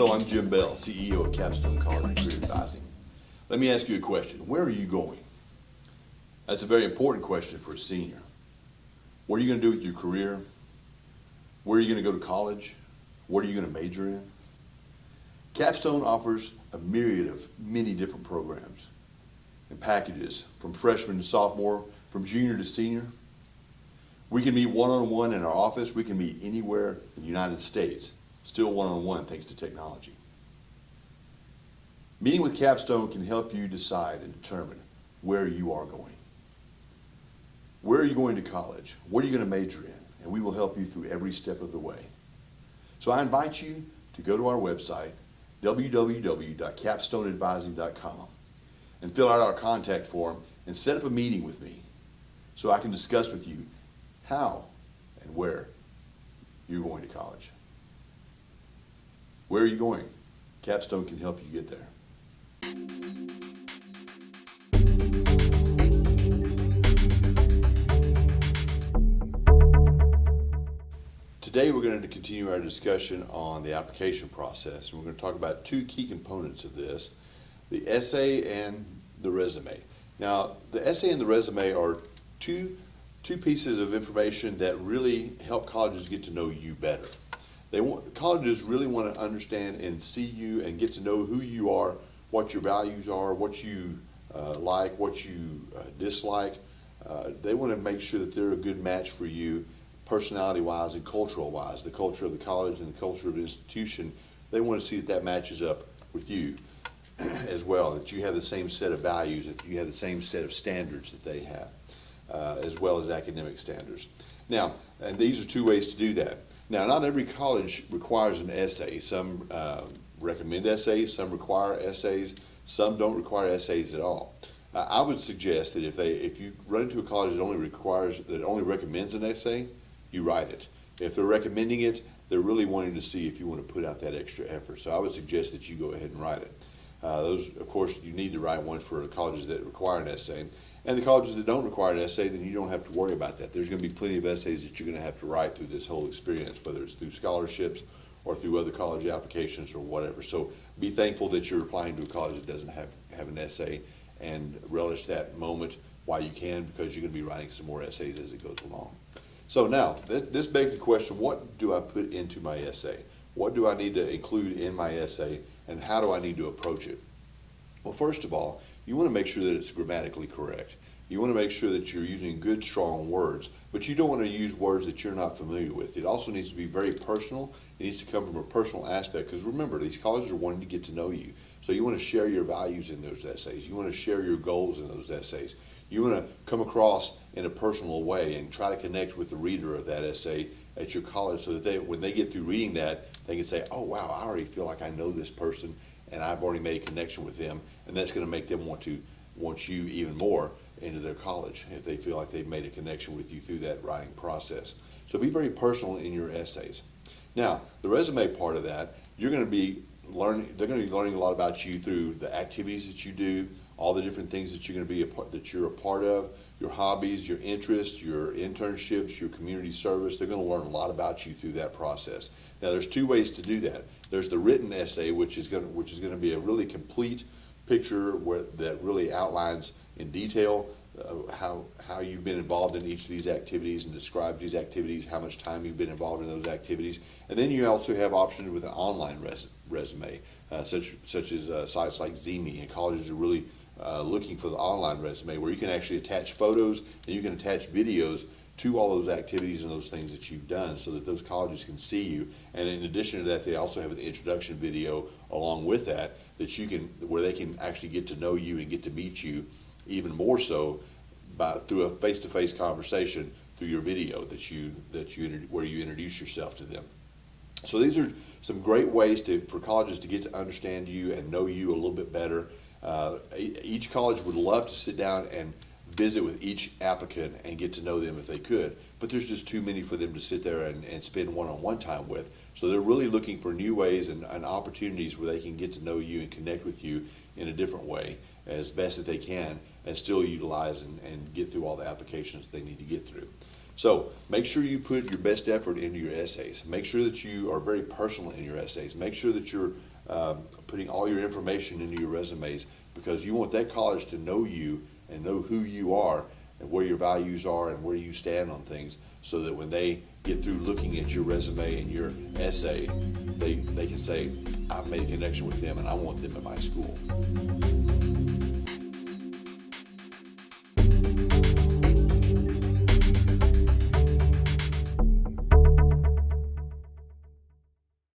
Hello, I'm Jim Bell, CEO of Capstone College and Career Advising. Let me ask you a question. Where are you going? That's a very important question for a senior. What are you going to do with your career? Where are you going to go to college? What are you going to major in? Capstone offers a myriad of many different programs and packages, from freshman to sophomore, from junior to senior. We can meet one-on-one in our office. We can meet anywhere in the United States, still one-on-one thanks to technology. Meeting with Capstone can help you decide and determine where you are going. Where are you going to college? What are you going to major in? And we will help you through every step of the way. So I invite you to go to our website, www.capstoneadvising.com, and fill out our contact form and set up a meeting with me so I can discuss with you how and where you're going to college. Where are you going? Capstone can help you get there. Today we're going to continue our discussion on the application process, and we're going to talk about two key components of this, the essay and the resume. Now, the essay and the resume are two pieces of information that really help colleges get to know you better. Colleges really want to understand and see you and get to know who you are, what your values are, what you like, what you dislike. They want to make sure that they're a good match for you, personality-wise and cultural-wise. The culture of the college and the culture of the institution, they want to see that that matches up with you as well, that you have the same set of values, that you have the same set of standards that they have, as well as academic standards. Now, and these are two ways to do that. Now, not every college requires an essay. Some recommend essays, some require essays, some don't require essays at all. I would suggest that if you run into a college that only recommends an essay, you write it. If they're recommending it, they're really wanting to see if you want to put out that extra effort. So I would suggest that you go ahead and write it. Those, of course, you need to write one for the colleges that require an essay. And the colleges that don't require an essay, then you don't have to worry about that. There's going to be plenty of essays that you're going to have to write through this whole experience, whether it's through scholarships or through other college applications or whatever. So be thankful that you're applying to a college that doesn't have an essay, and relish that moment while you can, because you're going to be writing some more essays as it goes along. So now, this begs the question, what do I put into my essay? What do I need to include in my essay, and how do I need to approach it? Well, first of all, you want to make sure that it's grammatically correct. You want to make sure that you're using good, strong words, but you don't want to use words that you're not familiar with. It also needs to be very personal. It needs to come from a personal aspect, because remember, these colleges are wanting to get to know you. So you want to share your values in those essays. You want to share your goals in those essays. You want to come across in a personal way and try to connect with the reader of that essay at your college, so that when they get through reading that, they can say, oh wow, I already feel like I know this person and I've already made a connection with them, and that's going to make them want you even more into their college if they feel like they've made a connection with you through that writing process. So be very personal in your essays. Now, the resume part of that, they're going to be learning a lot about you through the activities that you do, all the different things that you're going to be you're a part of, your hobbies, your interests, your internships, your community service. They're going to learn a lot about you through that process. Now, there's two ways to do that. There's the written essay, which is going to be a really complete picture that really outlines in detail how you've been involved in each of these activities and describes these activities, how much time you've been involved in those activities. And then you also have options with an online resume, such as sites like Zeme, and colleges are really looking for the online resume, where you can actually attach photos and you can attach videos to all those activities and those things that you've done, so that those colleges can see you. And in addition to that, they also have an introduction video along with that where they can actually get to know you and get to meet you even more so through a face-to-face conversation through your video where you introduce yourself to them. So these are some great ways for colleges to get to understand you and know you a little bit better. Each college would love to sit down and visit with each applicant and get to know them if they could, but there's just too many for them to sit there and spend one-on-one time with. So they're really looking for new ways and opportunities where they can get to know you and connect with you in a different way as best as they can, and still utilize and get through all the applications they need to get through. So make sure you put your best effort into your essays. Make sure that you are very personal in your essays. Make sure that you're putting all your information into your resumes, because you want that college to know you and know who you are and where your values are and where you stand on things, so that when they get through looking at your resume and your essay, they can say, I've made a connection with them and I want them at my school.